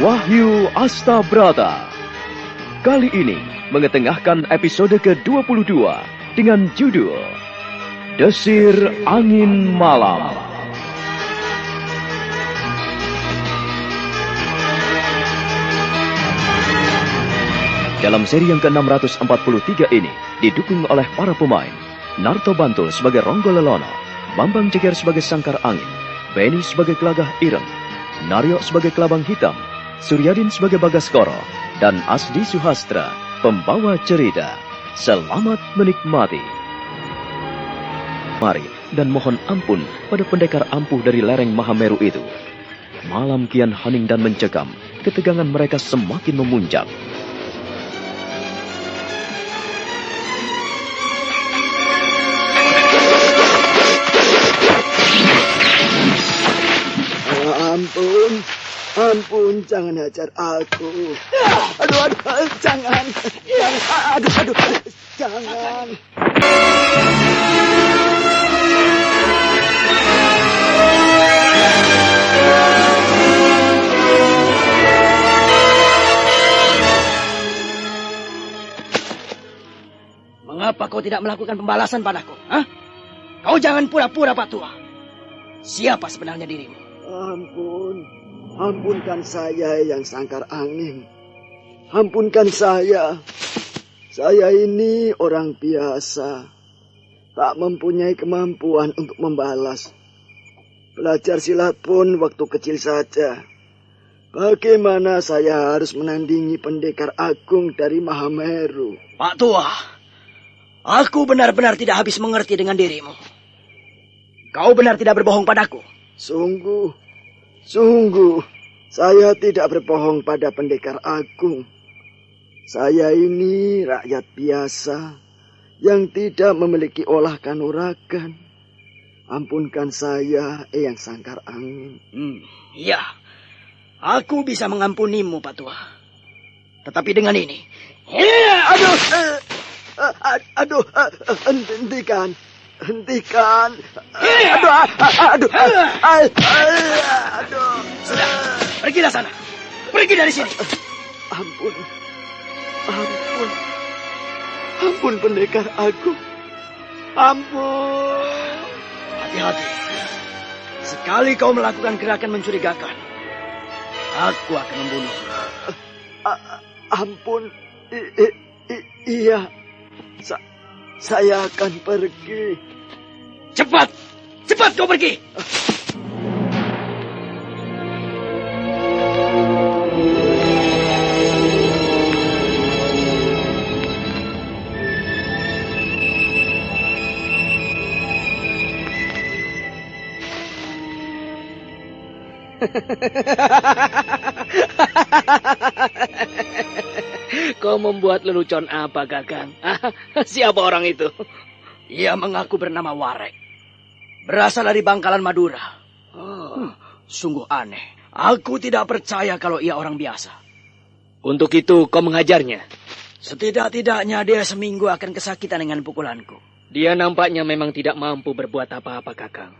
Wahyu Astabrata. Kali ini mengetengahkan episode ke-22 dengan judul Desir Angin Malam. Dalam seri yang ke-643 ini didukung oleh para pemain Narto Bantul sebagai Ronggo Lelono, Bambang Ceger sebagai Sangkar Angin, Beni sebagai Gelagah Ireng, Naryo sebagai Kelabang Hitam, Suryadin sebagai Bagaskoro, dan Asdi Suhastra, pembawa cerita. Selamat menikmati. Mari dan mohon ampun pada pendekar ampuh dari lereng Mahameru itu. Malam kian hening dan mencekam, ketegangan mereka semakin memuncak. Ampun, jangan hajar aku. Aduh, jangan. Aduh, jangan. Mengapa kau tidak melakukan pembalasan padaku? Hah? Kau jangan pura-pura, Pak Tua. Siapa sebenarnya dirimu? Ampunkan saya yang Sangkar Angin. Ampunkan saya. Saya ini orang biasa. Tak mempunyai kemampuan untuk membalas. Belajar silat pun waktu kecil saja. Bagaimana saya harus menandingi pendekar agung dari Mahameru? Pak Tua, aku benar-benar tidak habis mengerti dengan dirimu. Kau benar tidak berbohong padaku? Sungguh, saya tidak berbohong pada pendekar agung. Saya ini rakyat biasa yang tidak memiliki olah kanuragan. Ampunkan saya, Eyang Sangkar Angin. Iya, aku bisa mengampunimu, Pak Tua. Tetapi dengan ini... Aduh, hentikan. Aduh. Sudah, pergilah sana. Pergi dari sini. Ampun pendekar agung. Ampun. Hati-hati. Sekali kau melakukan gerakan mencurigakan, aku akan membunuh. Ampun. Iya. Saya akan pergi. Cepat kau pergi. Kau membuat lelucon apa, Kakang? Siapa orang itu? Ia mengaku bernama Warek. Berasal dari Bangkalan Madura. Sungguh aneh. Aku tidak percaya kalau ia orang biasa. Untuk itu kau mengajarnya? Setidak-tidaknya dia seminggu akan kesakitan dengan pukulanku. Dia nampaknya memang tidak mampu berbuat apa-apa, Kakang.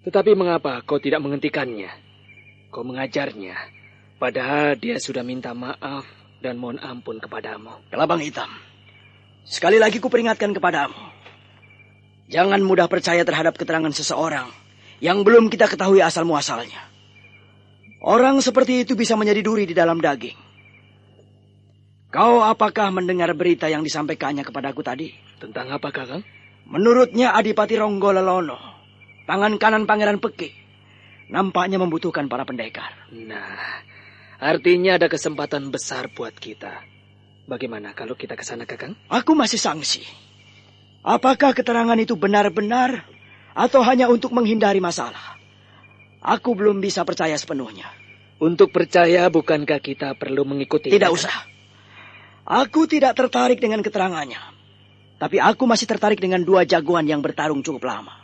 Tetapi mengapa kau tidak menghentikannya? Kau mengajarnya, padahal dia sudah minta maaf dan mohon ampun kepadamu. Kelabang Hitam, sekali lagi kuperingatkan kepadamu. Jangan mudah percaya terhadap keterangan seseorang yang belum kita ketahui asal-muasalnya. Orang seperti itu bisa menjadi duri di dalam daging. Kau apakah mendengar berita yang disampaikannya kepadaku tadi? Tentang apa, Kakang? Menurutnya Adipati Ronggo Lelono, tangan kanan Pangeran Peki, nampaknya membutuhkan para pendekar. Nah, artinya ada kesempatan besar buat kita. Bagaimana kalau kita ke sana, Kakang? Aku masih sangsi. Apakah keterangan itu benar-benar atau hanya untuk menghindari masalah? Aku belum bisa percaya sepenuhnya. Untuk percaya, bukankah kita perlu mengikuti? Tidak usah. Aku tidak tertarik dengan keterangannya. Tapi aku masih tertarik dengan dua jagoan yang bertarung cukup lama.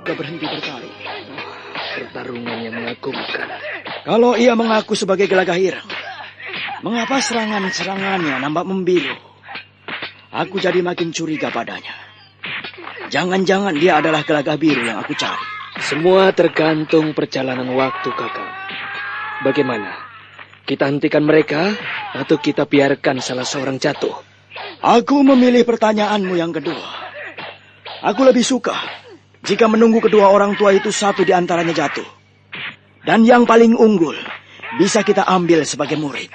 Sudah berhenti bertarung. Pertarungan yang mengagumkan. Kalau ia mengaku sebagai Gelagah Ireng, mengapa serangan-serangannya nampak membiru? Aku jadi makin curiga padanya. Jangan-jangan dia adalah Gelagah Biru yang aku cari. Semua tergantung perjalanan waktu, Kakang. Bagaimana? Kita hentikan mereka atau kita biarkan salah seorang jatuh? Aku memilih pertanyaanmu yang kedua. Aku lebih suka jika menunggu kedua orang tua itu satu di antaranya jatuh. Dan yang paling unggul bisa kita ambil sebagai murid.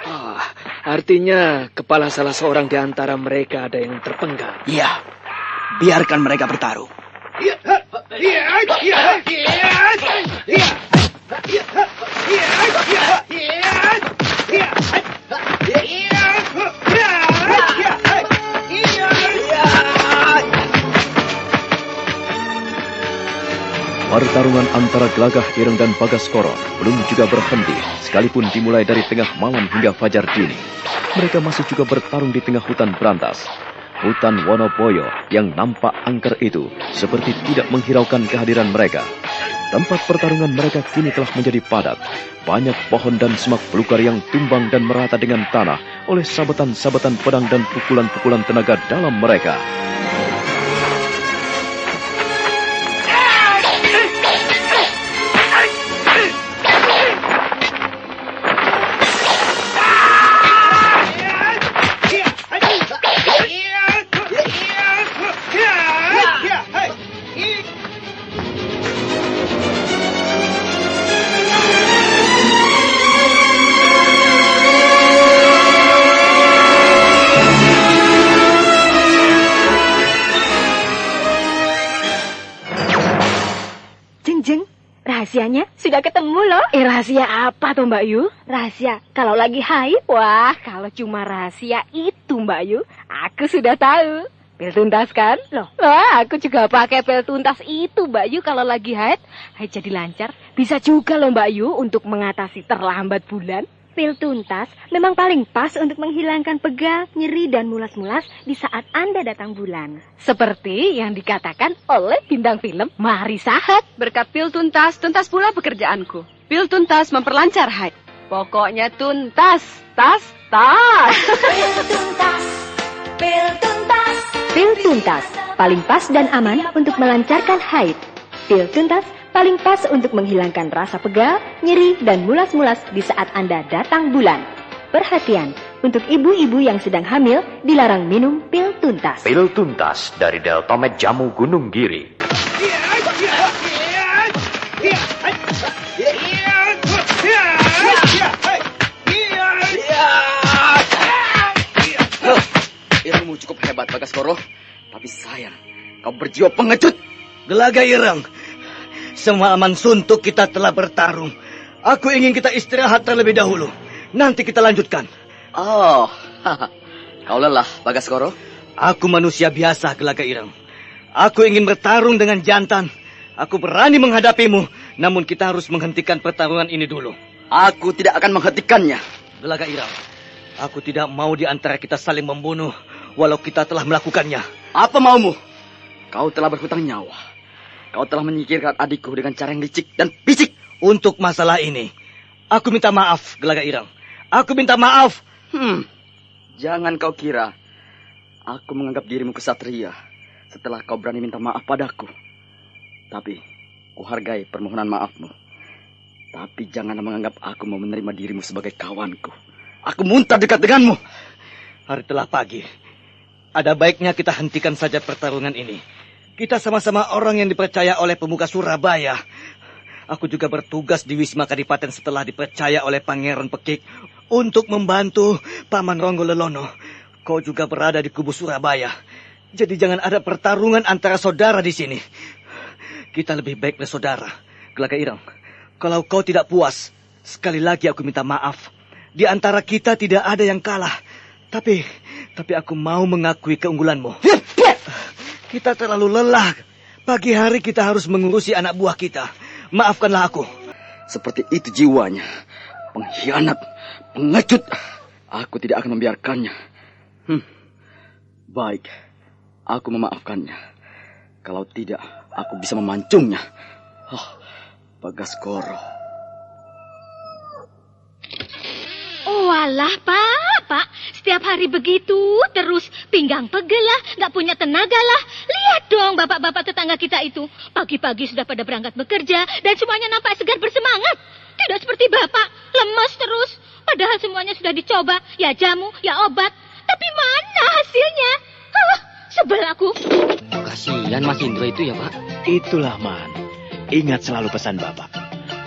Artinya kepala salah seorang di antara mereka ada yang terpenggal. Iya, biarkan mereka bertarung. Pertarungan antara Gelagah Ireng dan Bagaskoro belum juga berhenti, sekalipun dimulai dari tengah malam hingga fajar dini. Mereka masih juga bertarung di tengah hutan berantas. Hutan Wonoboyo yang nampak angker itu seperti tidak menghiraukan kehadiran mereka. Tempat pertarungan mereka kini telah menjadi padat. Banyak pohon dan semak belukar yang tumbang dan merata dengan tanah oleh sabetan-sabetan pedang dan pukulan-pukulan tenaga dalam mereka. Rahasianya sudah ketemu loh. Rahasia apa tuh Mbak Yu? Rahasia kalau lagi haid. Wah, kalau cuma rahasia itu Mbak Yu, aku sudah tahu. Pil tuntas kan? Loh. Wah, aku juga pakai pil tuntas itu Mbak Yu kalau lagi haid. Haid jadi lancar. Bisa juga loh Mbak Yu untuk mengatasi terlambat bulan. Pil tuntas memang paling pas untuk menghilangkan pegal, nyeri, dan mulas-mulas di saat Anda datang bulan. Seperti yang dikatakan oleh bintang film Mari Sahat. Berkat pil tuntas, tuntas pula pekerjaanku. Pil tuntas memperlancar haid. Pokoknya tuntas, tas. Pil tuntas, pil tuntas. Pil tuntas, paling pas dan aman untuk melancarkan haid. Pil tuntas paling pas untuk menghilangkan rasa pegal, nyeri, dan mulas-mulas di saat Anda datang bulan. Perhatian, untuk ibu-ibu yang sedang hamil, dilarang minum pil tuntas. Pil tuntas dari Deltomed Jamu Gunung Giri. Ilmumu cukup hebat, Bagaskoro. Tapi sayang, kau berjiwa pengecut. Gelagah Ireng, semalaman suntuk kita telah bertarung. Aku ingin kita istirahat terlebih dahulu. Nanti kita lanjutkan. Oh, kau lelah, Bagaskoro? Aku manusia biasa, Gelagah Ireng. Aku ingin bertarung dengan jantan. Aku berani menghadapimu, namun kita harus menghentikan pertarungan ini dulu. Aku tidak akan menghentikannya. Gelagah Ireng, aku tidak mau di antara kita saling membunuh, walau kita telah melakukannya. Apa maumu? Kau telah berhutang nyawa. Kau telah menyingkirkan adikku dengan cara yang licik dan pisik. Untuk masalah ini, aku minta maaf, Gelagah Ireng. Aku minta maaf. Jangan kau kira aku menganggap dirimu kesatria setelah kau berani minta maaf padaku. Tapi, kuhargai permohonan maafmu. Tapi janganlah menganggap aku mau menerima dirimu sebagai kawanku. Aku muntah dekat denganmu. Hari telah pagi. Ada baiknya kita hentikan saja pertarungan ini. Kita sama-sama orang yang dipercaya oleh pemuka Surabaya. Aku juga bertugas di Wisma Kadipaten setelah dipercaya oleh Pangeran Pekik untuk membantu Paman Ronggolarono. Kau juga berada di kubu Surabaya. Jadi jangan ada pertarungan antara saudara di sini. Kita lebih baik bersaudara. Gelagah Ireng, kalau kau tidak puas, sekali lagi aku minta maaf. Di antara kita tidak ada yang kalah. Tapi aku mau mengakui keunggulanmu. Kita terlalu lelah. Pagi hari kita harus mengurusi anak buah kita. Maafkanlah aku. Seperti itu jiwanya. Pengkhianat, pengecut. Aku tidak akan membiarkannya. Baik, aku memaafkannya. Kalau tidak, aku bisa memancungnya. Bagaskoro. Walah, Pak. Bapak setiap hari begitu terus, pinggang pegel lah, nggak punya tenaga lah. Lihat dong bapak-bapak tetangga kita itu, pagi-pagi sudah pada berangkat bekerja dan semuanya nampak segar bersemangat. Tidak seperti Bapak, lemas terus. Padahal semuanya sudah dicoba, ya jamu, ya obat. Tapi mana hasilnya? Sebel aku. Kasihan Mas Indro itu ya, Pak. Itulah, Man. Ingat selalu pesan Bapak.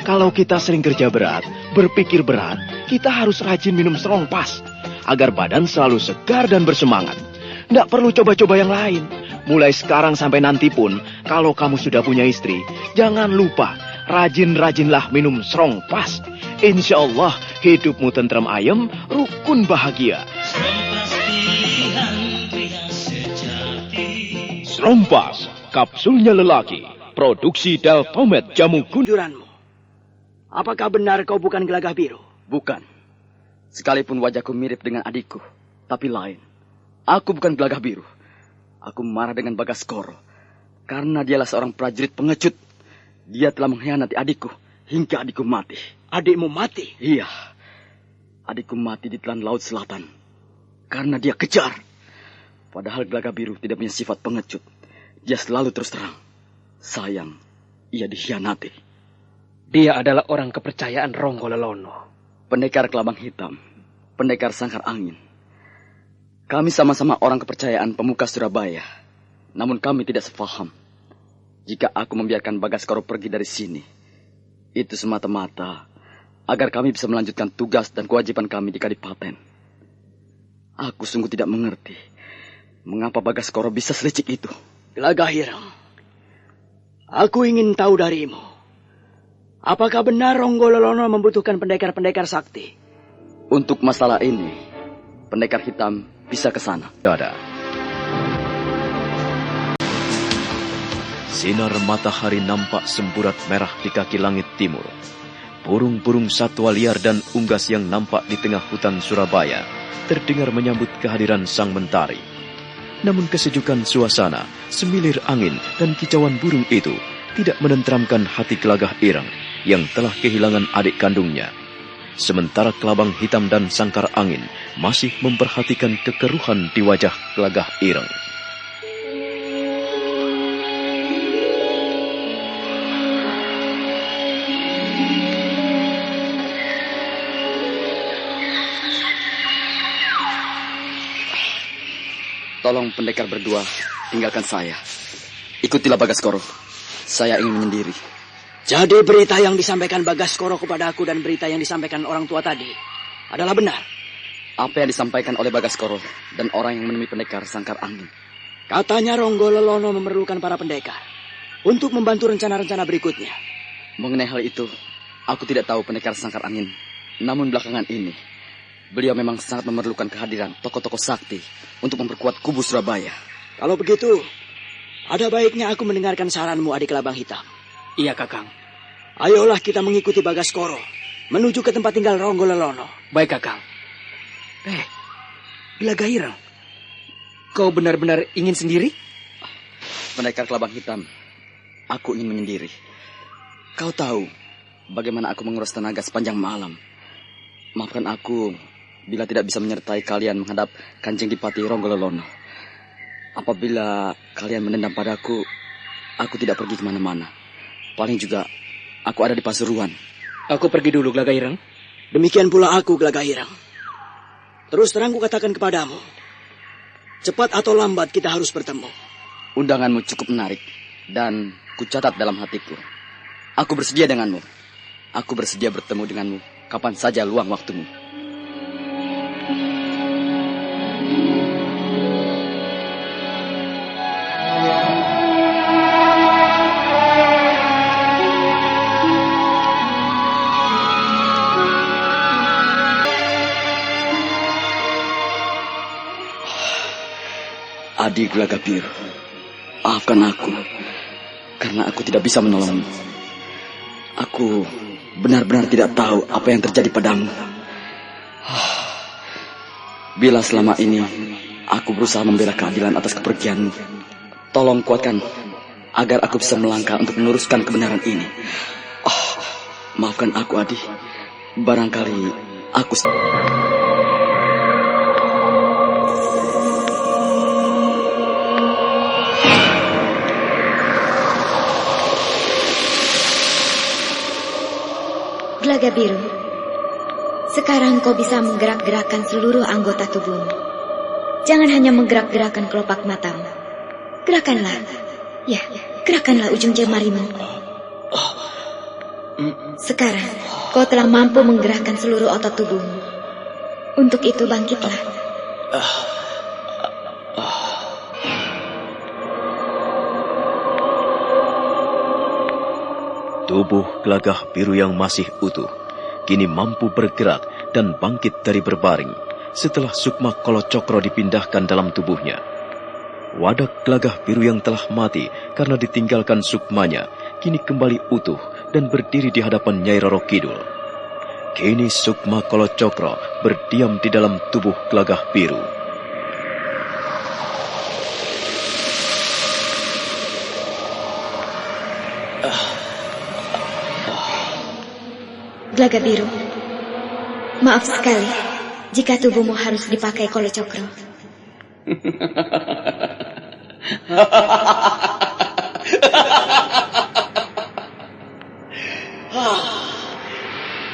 Kalau kita sering kerja berat, berpikir berat, kita harus rajin minum Strongpass agar badan selalu segar dan bersemangat. Nggak perlu coba-coba yang lain. Mulai sekarang sampai nanti pun, kalau kamu sudah punya istri, jangan lupa rajin-rajinlah minum Strongpass. Insya Allah hidupmu tenteram ayem, rukun bahagia. Strongpass, kapsulnya lelaki, produksi Deltomed Jamu Gunung. Apakah benar kau bukan Gelagah Biru? Bukan. Sekalipun wajahku mirip dengan adikku, tapi lain. Aku bukan Gelagah Biru. Aku marah dengan Bagaskoro karena dialah seorang prajurit pengecut. Dia telah mengkhianati adikku hingga adikku mati. Adikmu mati? Iya. Adikku mati di telan Laut Selatan karena dia kejar. Padahal Gelagah Biru tidak punya sifat pengecut. Dia selalu terus terang. Sayang, ia dikhianati. Dia adalah orang kepercayaan Ronggololono. Pendekar Kelabang Hitam, pendekar Sangkar Angin. Kami sama-sama orang kepercayaan pemuka Surabaya. Namun kami tidak sepaham. Jika aku membiarkan Bagaskoro pergi dari sini, itu semata-mata agar kami bisa melanjutkan tugas dan kewajiban kami di Kadipaten. Aku sungguh tidak mengerti mengapa Bagaskoro bisa selicik itu. Gelagah Hirang, aku ingin tahu darimu. Apakah benar Ronggololono membutuhkan pendekar-pendekar sakti? Untuk masalah ini, pendekar hitam bisa ke sana. Ada. Sinar matahari nampak semburat merah di kaki langit timur. Burung-burung satwa liar dan unggas yang nampak di tengah hutan Surabaya terdengar menyambut kehadiran sang mentari. Namun kesejukan suasana, semilir angin dan kicauan burung itu tidak menenteramkan hati Gelagah Ireng yang telah kehilangan adik kandungnya. Sementara Kelabang Hitam dan Sangkar Angin masih memperhatikan kekeruhan di wajah Gelagah Ireng. Tolong pendekar berdua, tinggalkan saya. Ikutilah Bagaskoro. Saya ingin menyendiri. Jadi berita yang disampaikan Bagaskoro kepada aku dan berita yang disampaikan orang tua tadi adalah benar. Apa yang disampaikan oleh Bagaskoro dan orang yang menemui pendekar Sangkar Angin? Katanya Ronggololono memerlukan para pendekar untuk membantu rencana-rencana berikutnya. Mengenai hal itu, aku tidak tahu pendekar Sangkar Angin. Namun belakangan ini, beliau memang sangat memerlukan kehadiran tokoh-tokoh sakti untuk memperkuat kubu Surabaya. Kalau begitu, ada baiknya aku mendengarkan saranmu, adik Kelabang Hitam. Iya, Kakang. Ayolah kita mengikuti Bagaskoro menuju ke tempat tinggal Ronggololono. Baik, Kakang. Gelagah Ireng, kau benar-benar ingin sendiri? Pendekar Kelabang Hitam, aku ingin menyendiri. Kau tahu bagaimana aku menguras tenaga sepanjang malam. Maafkan aku bila tidak bisa menyertai kalian menghadap Kanjeng Dipati Ronggololono. Apabila kalian menendam padaku, aku tidak pergi kemana-mana. Paling juga aku ada di Pasuruan. Aku pergi dulu, Gelagah Ireng. Demikian pula aku, Gelagah Ireng. Terus terang kukatakan kepadamu, cepat atau lambat kita harus bertemu. Undanganmu cukup menarik dan kucatat dalam hatiku. Aku bersedia denganmu. Aku bersedia bertemu denganmu kapan saja luang waktumu. Adik Gelagah Biru, maafkan aku karena aku tidak bisa menolongmu. Aku benar-benar tidak tahu apa yang terjadi padamu. Bila selama ini aku berusaha membela keadilan atas kepergianmu, tolong kuatkan agar aku bisa melangkah untuk meluruskan kebenaran ini. Maafkan aku, Adi. Barangkali aku... Gelaga Biru, sekarang kau bisa menggerak-gerakkan seluruh anggota tubuhmu. Jangan hanya menggerak-gerakkan kelopak matamu. Gerakanlah, ya, gerakanlah ujung jemarimu. Sekarang kau telah mampu menggerakkan seluruh otot tubuhmu. Untuk itu bangkitlah. Tubuh Gelagah Biru yang masih utuh kini mampu bergerak dan bangkit dari berbaring setelah sukma Kolocokro dipindahkan dalam tubuhnya. Wadak Gelagah Biru yang telah mati karena ditinggalkan sukmanya kini kembali utuh dan berdiri di hadapan Nyai Roro Kidul. Kini sukma Kolocokro berdiam di dalam tubuh Gelagah Biru. Gelaga Biru, maaf sekali jika tubuhmu harus dipakai Kolocokro.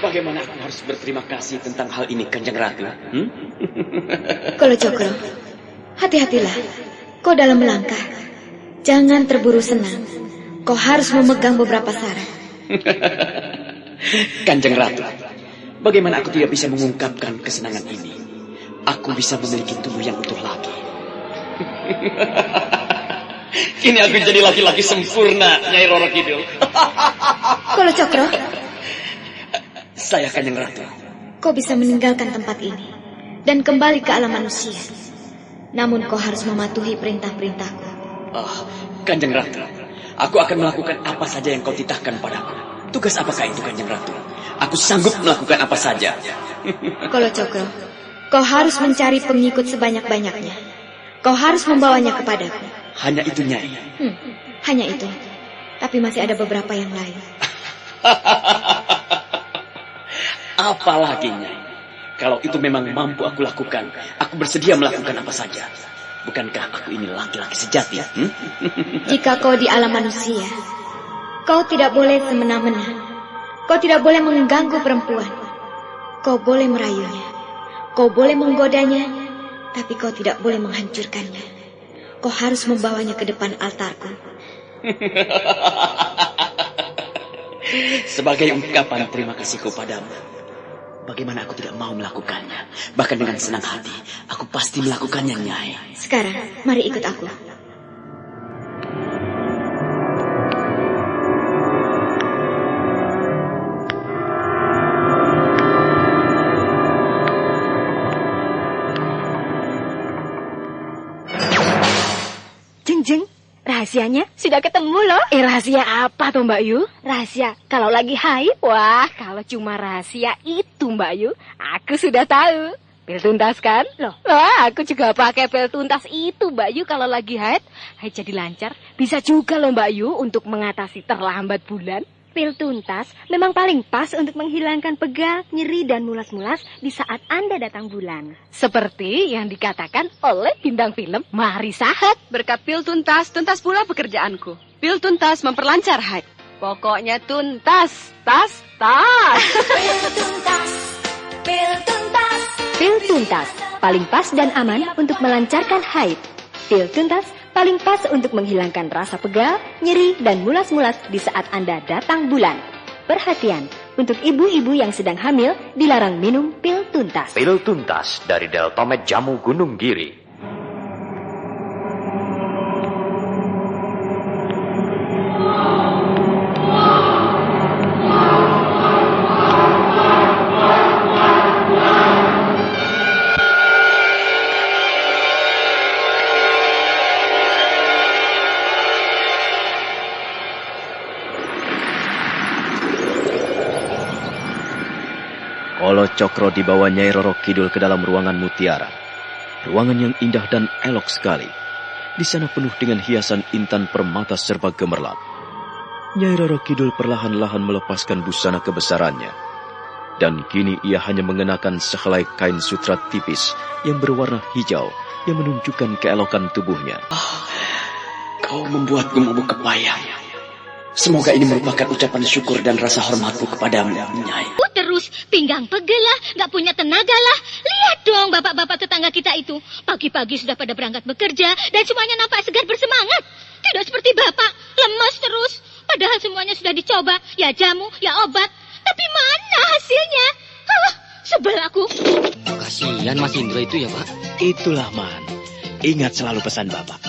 Bagaimana aku harus berterima kasih tentang hal ini, Kanjeng Ratu? Kolocokro, hati-hatilah. Kau dalam melangkah. Jangan terburu senang. Kau harus memegang beberapa syarat. Kanjeng Ratu, bagaimana aku tidak bisa mengungkapkan kesenangan ini? Aku bisa memiliki tubuh yang utuh lagi. Kini aku jadi laki-laki sempurna, Nyai Roro Kidul. Kolocokro, saya Kanjeng Ratu. kau bisa meninggalkan tempat ini dan kembali ke alam manusia. Namun kau harus mematuhi perintah-perintahku. Kanjeng Ratu, aku akan melakukan apa saja yang kau titahkan padaku. Tugas apakah itu, Kanjeng Ratu? Aku sanggup melakukan apa saja. Kolocokro, kau harus mencari pengikut sebanyak-banyaknya. Kau harus membawanya kepadaku. Hanya itu, Nyai? Hanya itu. Tapi masih ada beberapa yang lain. Apalagi, Nyai? Kalau itu memang mampu aku lakukan, aku bersedia melakukan apa saja. Bukankah aku ini laki-laki sejati? Jika kau di alam manusia, kau tidak boleh semena-mena. Kau tidak boleh mengganggu perempuan. Kau boleh merayunya. Kau boleh menggodanya, tapi kau tidak boleh menghancurkannya. Kau harus membawanya ke depan altarku. Sebagai ungkapan terima kasihku padamu, bagaimana aku tidak mau melakukannya? Bahkan dengan senang hati, aku pasti melakukannya, Nyai. Sekarang, mari ikut aku. Jeng, rahasianya sudah ketemu loh. Rahasia apa tuh Mbak Yu? Rahasia kalau lagi haid. Wah, kalau cuma rahasia itu Mbak Yu, aku sudah tahu. Pil tuntas kan? Loh, aku juga pakai pil tuntas itu Mbak Yu kalau lagi haid. Haid jadi lancar. Bisa juga loh Mbak Yu untuk mengatasi terlambat bulan. Pil tuntas memang paling pas untuk menghilangkan pegal, nyeri, dan mulas-mulas di saat Anda datang bulan. Seperti yang dikatakan oleh bintang film Mahri Sahat. Berkat pil tuntas, tuntas pula pekerjaanku. Pil tuntas memperlancar haid. Pokoknya tuntas, tas. Pil tuntas, pil tuntas. Pil tuntas, paling pas dan aman untuk melancarkan haid. Pil tuntas paling pas untuk menghilangkan rasa pegal, nyeri, dan mulas-mulas di saat Anda datang bulan. Perhatian, untuk ibu-ibu yang sedang hamil, dilarang minum pil tuntas. Pil tuntas dari Deltomed Jamu Gunung Giri. Kolocokro dibawa Nyai Roro Kidul ke dalam ruangan mutiara. Ruangan yang indah dan elok sekali. Di sana penuh dengan hiasan intan permata serba gemerlap. Nyai Roro Kidul perlahan-lahan melepaskan busana kebesarannya. Dan kini ia hanya mengenakan sehelai kain sutra tipis yang berwarna hijau yang menunjukkan keelokan tubuhnya. Kau membuatku mabuk kepayang. Semoga ini merupakan ucapan syukur dan rasa hormatku kepadamu, Nyai. terus, pinggang pegel lah, nggak punya tenaga lah. Lihat dong bapak-bapak tetangga kita itu. Pagi-pagi sudah pada berangkat bekerja dan semuanya nampak segar bersemangat. Tidak seperti bapak, lemas terus. Padahal semuanya sudah dicoba, ya jamu, ya obat. Tapi mana hasilnya? Sebel aku. Kasihan Mas Indro itu ya, Pak. Itulah, Man. Ingat selalu pesan Bapak.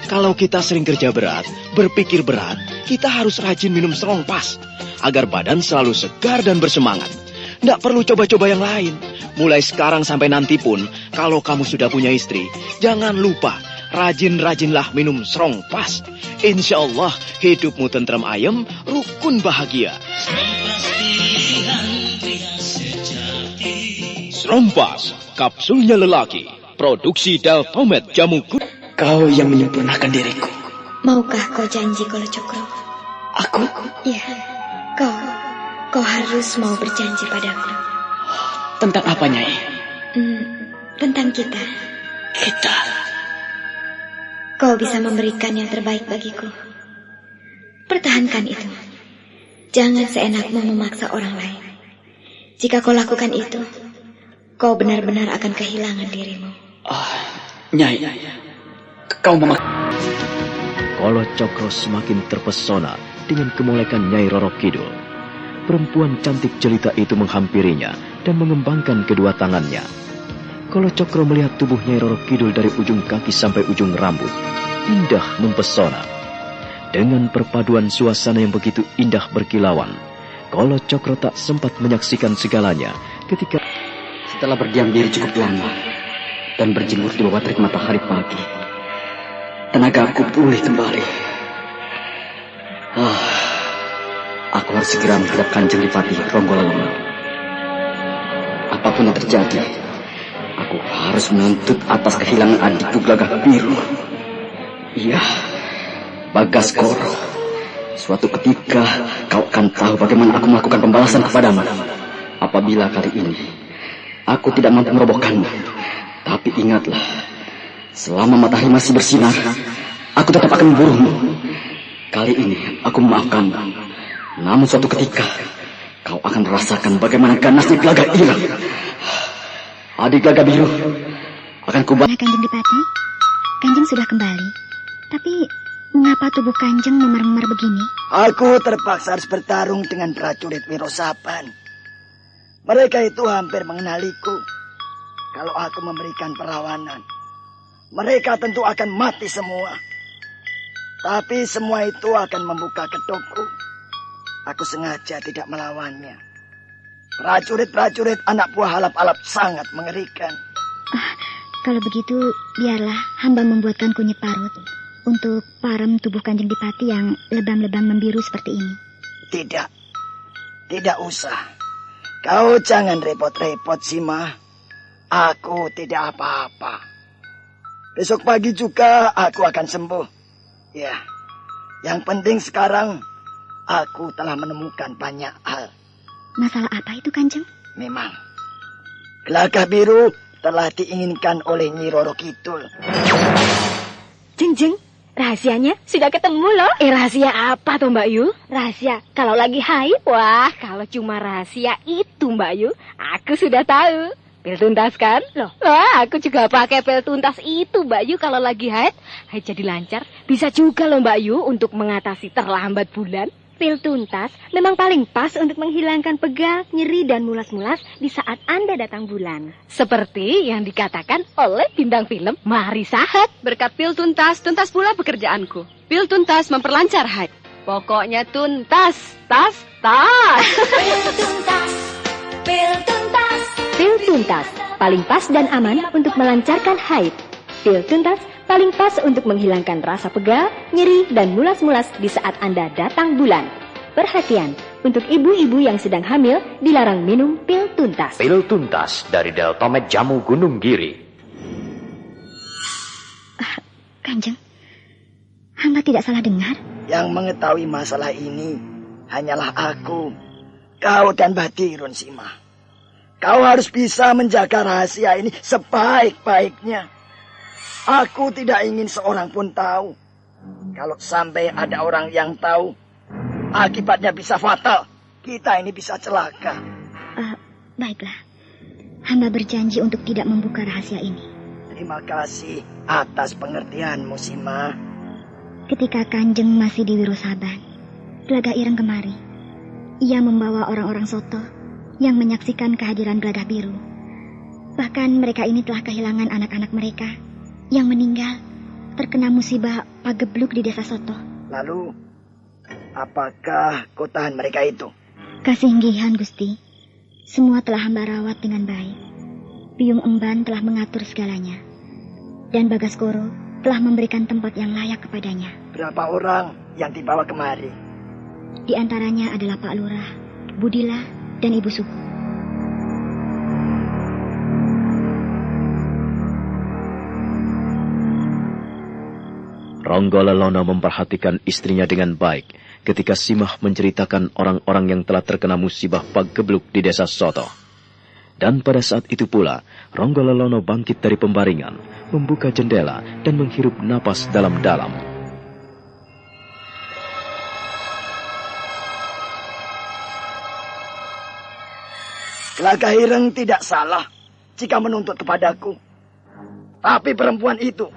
Kalau kita sering kerja berat, berpikir berat, kita harus rajin minum Strongpass agar badan selalu segar dan bersemangat. Nggak perlu coba-coba yang lain. Mulai sekarang sampai nanti pun, kalau kamu sudah punya istri, jangan lupa rajin-rajinlah minum Strongpass. Insya Allah hidupmu tentram ayem, rukun bahagia. Strongpass, kapsulnya lelaki. Produksi Deltomed Jamu Kuning. Kau yang menyempurnakan diriku. Maukah kau janji Kolo Cokro? Aku? Iya. Kau harus mau berjanji padaku. Tentang apa, Nyai? Tentang kita. Kita? Kau bisa memberikan yang terbaik bagiku. Pertahankan itu. Jangan seenakmu memaksa orang lain. Jika kau lakukan itu, kau benar-benar akan kehilangan dirimu. Nyai, kau Kolo Cokro semakin terpesona dengan kemolekan Nyai Roro Kidul. Perempuan cantik jelita itu menghampirinya dan mengembangkan kedua tangannya. Kolo Cokro melihat tubuh Nyai Roro Kidul dari ujung kaki sampai ujung rambut. Indah mempesona. Dengan perpaduan suasana yang begitu indah berkilauan, Kolo Cokro tak sempat menyaksikan segalanya ketika setelah berdiam diri cukup lama dan berjemur di bawah terik matahari pagi, tenagaku pulih kembali. Aku harus segera menghadap Kanjeng Adipati Ronggolalono. Apapun yang terjadi, aku harus menuntut atas kehilangan adikku Glagah Biru. Iya, Bagaskoro. Suatu ketika kau akan tahu bagaimana aku melakukan pembalasan kepadamu. Apabila kali ini aku tidak mampu merobohkanmu, tapi ingatlah, selama matahari masih bersinar, aku tetap akan memburumu. Kali ini aku memaafkanmu. Namun suatu ketika, kau akan merasakan bagaimana ganasnya Glagah hilang. Adik Glagah Biru akan kubah. Kanjeng Adipati, Kanjeng sudah kembali. Tapi mengapa tubuh Kanjeng memar-memar begini? Aku terpaksa harus bertarung dengan prajurit Wirosapan. Mereka itu hampir mengenaliku. Kalau aku memberikan perlawanan, mereka tentu akan mati semua. Tapi semua itu akan membuka kedokku. Aku sengaja tidak melawannya. Prajurit-prajurit anak buah Halap-Alap sangat mengerikan. Kalau begitu, biarlah hamba membuatkan kunyit parut untuk parem tubuh Kanjeng Adipati yang lebam-lebam membiru seperti ini. Tidak usah. Kau jangan repot-repot, Sima. Aku tidak apa-apa. Besok pagi juga aku akan sembuh. Ya, yang penting sekarang aku telah menemukan banyak hal. Masalah apa itu, Kanjeng? Memang, Glagah Biru telah diinginkan oleh Nyi Roro Kidul. Jeng, rahasianya sudah ketemu loh. Rahasia apa tuh Mbak Yu? Rahasia kalau lagi haid. Wah, kalau cuma rahasia itu Mbak Yu, aku sudah tahu. Pil tuntas kan? Loh, aku juga pakai pil tuntas itu Mbak Yu kalau lagi haid jadi lancar. Bisa juga loh Mbak Yu untuk mengatasi terlambat bulan. Pil tuntas memang paling pas untuk menghilangkan pegal, nyeri, dan mulas-mulas di saat Anda datang bulan. Seperti yang dikatakan oleh bintang film Mari Sahat. Berkat pil tuntas, tuntas pula pekerjaanku. Pil tuntas memperlancar haid. Pokoknya tuntas, tas. Pil tuntas, pil tuntas. Pil tuntas, paling pas dan aman untuk melancarkan haid. Pil tuntas paling pas untuk menghilangkan rasa pegal, nyeri, dan mulas-mulas di saat Anda datang bulan. Perhatian, untuk ibu-ibu yang sedang hamil, dilarang minum pil tuntas. Pil tuntas dari Deltomed Jamu Gunung Giri. Kanjeng, hamba tidak salah dengar. Yang mengetahui masalah ini hanyalah aku, kau dan Badirun, Sima. Kau harus bisa menjaga rahasia ini sebaik-baiknya. Aku tidak ingin seorang pun tahu. Kalau sampai ada orang yang tahu, akibatnya bisa fatal. Kita ini bisa celaka. Baiklah. Hamba berjanji untuk tidak membuka rahasia ini. Terima kasih atas pengertianmu, Sima. Ketika Kanjeng masih di Wirosaban, Gelagah Ireng kemari. Ia membawa orang-orang Soto yang menyaksikan kehadiran Gelagah Biru. Bahkan mereka ini telah kehilangan anak-anak mereka yang meninggal terkena musibah pagebluk di desa Soto. Lalu, apakah kau tahan mereka itu? Kasinggihan, Gusti. Semua telah hamba rawat dengan baik. Biung Emban telah mengatur segalanya. Dan Bagaskoro telah memberikan tempat yang layak kepadanya. Berapa orang yang dibawa kemari? Di antaranya adalah Pak Lurah, Budila, dan Ibu Suku. Ronggolalono memperhatikan istrinya dengan baik ketika Simah menceritakan orang-orang yang telah terkena musibah pagebluk di desa Soto. Dan pada saat itu pula, Ronggolalono bangkit dari pembaringan, membuka jendela dan menghirup napas dalam-dalam. Gelagah Ireng tidak salah jika menuntut kepadaku. Tapi perempuan itu...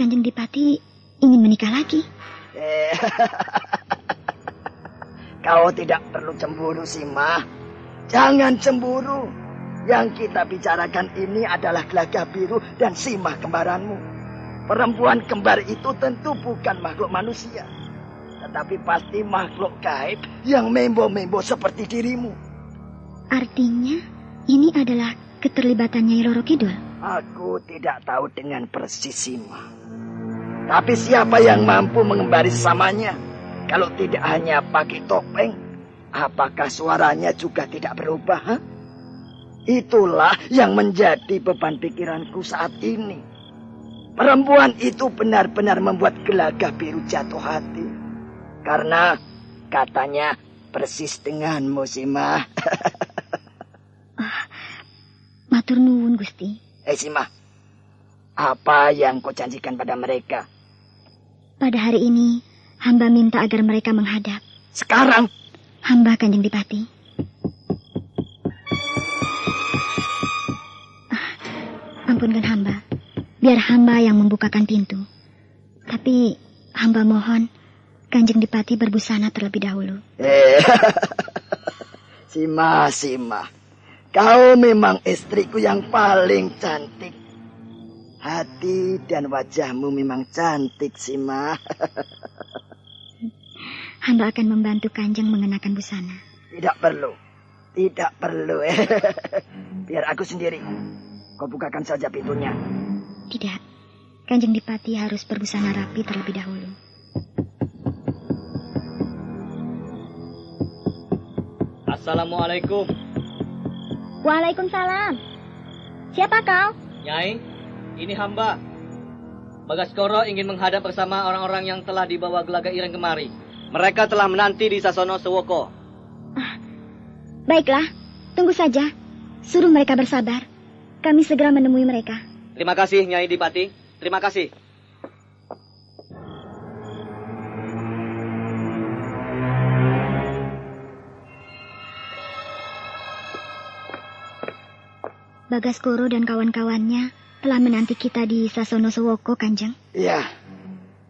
Kanjeng Dipati ingin menikah lagi. Kau tidak perlu cemburu, Sima. Jangan cemburu. Yang kita bicarakan ini adalah Gelagah Biru dan Simah kembaranmu. Perempuan kembar itu tentu bukan makhluk manusia, tetapi pasti makhluk gaib yang membo-membo seperti dirimu. Artinya ini adalah keterlibatannya Nyai Roro Kidul. Aku tidak tahu dengan persis, Simah. Tapi siapa yang mampu mengembari sesamanya? Kalau tidak hanya pakai topeng, apakah suaranya juga tidak berubah? Ha? Itulah yang menjadi beban pikiranku saat ini. Perempuan itu benar-benar membuat Gelagah Biru jatuh hati. Karena katanya persis denganmu, Simah. Matur nuwun, Gusti. Simah, apa yang kau janjikan pada mereka? Pada hari ini, hamba minta agar mereka menghadap. Sekarang? Hamba, Kanjeng Dipati. Ampunkan hamba. Biar hamba yang membukakan pintu. Tapi hamba mohon Kanjeng Dipati berbusana terlebih dahulu. Simah. Kau memang istriku yang paling cantik. Hati dan wajahmu memang cantik, Simah. Hamba akan membantu Kanjeng mengenakan busana. Tidak perlu. Biar aku sendiri. Kau bukakan saja pintunya. Tidak. Kanjeng Dipati harus berbusana rapi terlebih dahulu. Assalamualaikum. Waalaikumsalam. Siapa kau? Nyai, ini hamba. Bagaskoro ingin menghadap bersama orang-orang yang telah dibawa Gelagah Ireng kemari. Mereka telah menanti di Sasono Sewoko. Baiklah, tunggu saja. Suruh mereka bersabar. Kami segera menemui mereka. Terima kasih, Nyai Dipati. Terima kasih. Bagaskoro dan kawan-kawannya telah menanti kita di Sasono Sewoko, Kanjeng. Iya,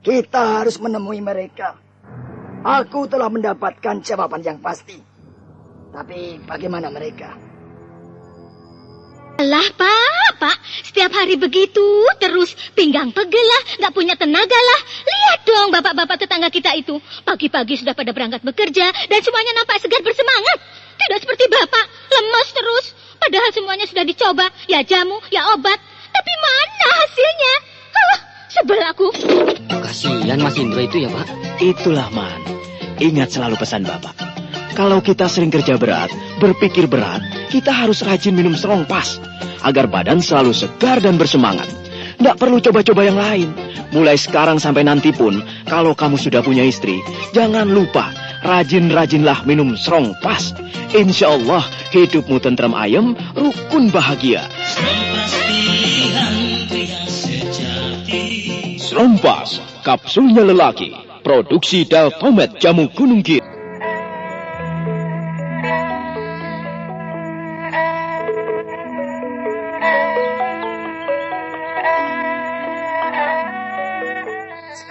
kita harus menemui mereka. Aku telah mendapatkan jawaban yang pasti. Tapi bagaimana mereka? Alah, Pak. Setiap hari begitu terus pinggang pegel lah, nggak punya tenaga lah. Lihat dong bapak-bapak tetangga kita itu. Pagi-pagi sudah pada berangkat bekerja dan semuanya nampak segar bersemangat. Tidak seperti Bapak, lemas terus. Padahal semuanya sudah dicoba, ya jamu, ya obat. Tapi mana hasilnya? Sebel aku. Kasihan Mas Indro itu ya, Pak. Itulah, Man. Ingat selalu pesan Bapak. Kalau kita sering kerja berat, berpikir berat, kita harus rajin minum Strongpass agar badan selalu segar dan bersemangat. Nggak perlu coba-coba yang lain. Mulai sekarang sampai nanti pun, kalau kamu sudah punya istri, jangan lupa rajin-rajinlah minum Strongpass. Insya Allah hidupmu tentram ayem, rukun bahagia. Strongpass, kapsulnya lelaki, produksi Deltomed Jamu Gunung Giri.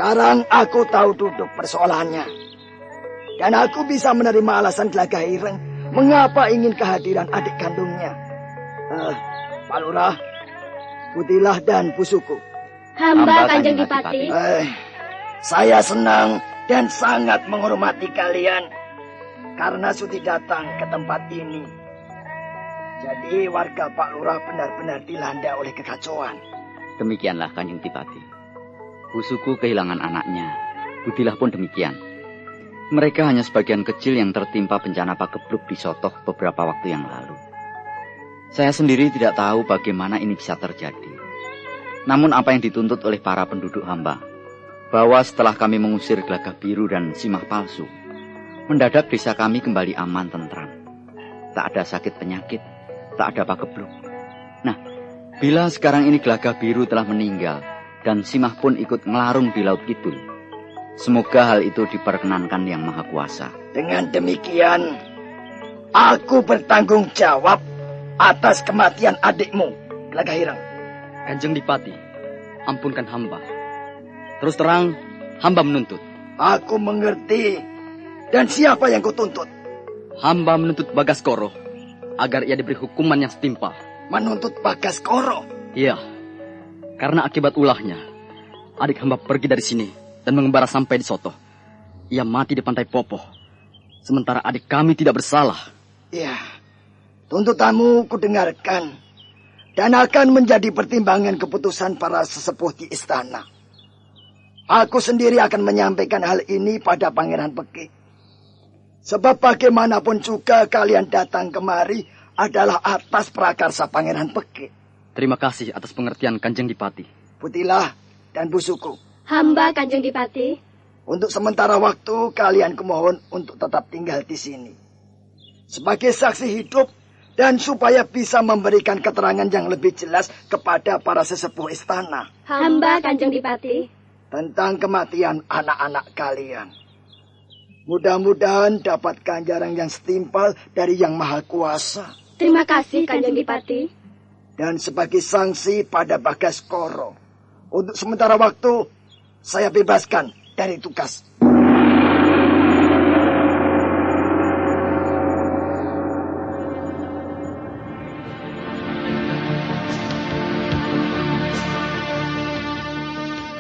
Sekarang aku tahu duduk persoalannya. Dan aku bisa menerima alasan Gelagah Ireng mengapa ingin kehadiran adik kandungnya. Pak Lurah, Putilah dan Pusuku. Hamba Kanjeng Dipati. Saya senang dan sangat menghormati kalian karena Suti datang ke tempat ini. Jadi warga Pak Lurah benar-benar dilanda oleh kekacauan. Demikianlah Kanjeng Dipati. Pusuku kehilangan anaknya. Putilah pun demikian. Mereka hanya sebagian kecil yang tertimpa bencana pagebluk di Sotoh beberapa waktu yang lalu. Saya sendiri tidak tahu bagaimana ini bisa terjadi. Namun apa yang dituntut oleh para penduduk hamba, bahwa setelah kami mengusir Gelagah Biru dan Simah Palsu, mendadak desa kami kembali aman tentram. Tak ada sakit penyakit, tak ada pagebluk. Nah, bila sekarang ini Gelagah Biru telah meninggal dan Simah pun ikut ngelarung di Laut Kidul, semoga hal itu diperkenankan Yang Maha Kuasa. Dengan demikian, aku bertanggung jawab atas kematian adikmu, Gelagah Ireng. Kanjeng Dipati, ampunkan hamba. Terus terang, hamba menuntut. Aku mengerti. Dan siapa yang kau tuntut? Hamba menuntut Bagaskoro agar ia diberi hukuman yang setimpal. Menuntut Bagaskoro? Iya, karena akibat ulahnya, adik hamba pergi dari sini dan mengembara sampai di Sotoh. Ia mati di Pantai Popoh, sementara adik kami tidak bersalah. Iya, tuntutanmu kudengarkan dan akan menjadi pertimbangan keputusan para sesepuh di istana. Aku sendiri akan menyampaikan hal ini pada Pangeran Peki. Sebab bagaimanapun juga kalian datang kemari adalah atas prakarsa Pangeran Peki. Terima kasih atas pengertian Kanjeng Dipati. Putilah dan Pusuku. Hamba Kanjeng Dipati. Untuk sementara waktu kalian kumohon untuk tetap tinggal di sini. Sebagai saksi hidup dan supaya bisa memberikan keterangan yang lebih jelas kepada para sesepuh istana. Hamba Kanjeng Dipati. Tentang kematian anak-anak kalian. Mudah-mudahan dapat ganjaran yang setimpal dari Yang Maha Kuasa. Terima kasih Kanjeng Dipati. Dan sebagai sanksi pada Bagaskoro, untuk sementara waktu saya bebaskan dari tugas.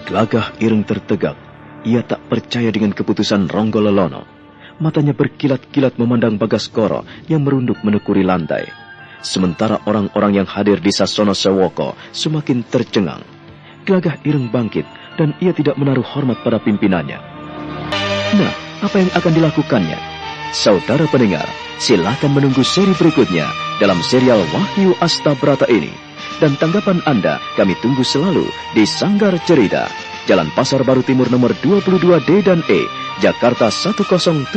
Gelagah Ireng tertegak. Ia tak percaya dengan keputusan Ronggololono. Matanya berkilat-kilat memandang Bagaskoro yang merunduk menekuri lantai. Sementara orang-orang yang hadir di Sasono Sewoko semakin tercengang. Gelagah Ireng bangkit dan ia tidak menaruh hormat pada pimpinannya. Nah, apa yang akan dilakukannya? Saudara pendengar, silakan menunggu seri berikutnya dalam serial Wahyu Astabrata ini. Dan tanggapan Anda kami tunggu selalu di Sanggar Cerita, Jalan Pasar Baru Timur nomor 22D dan E, Jakarta 10710.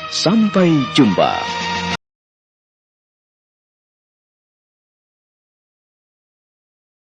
Sampai jumpa.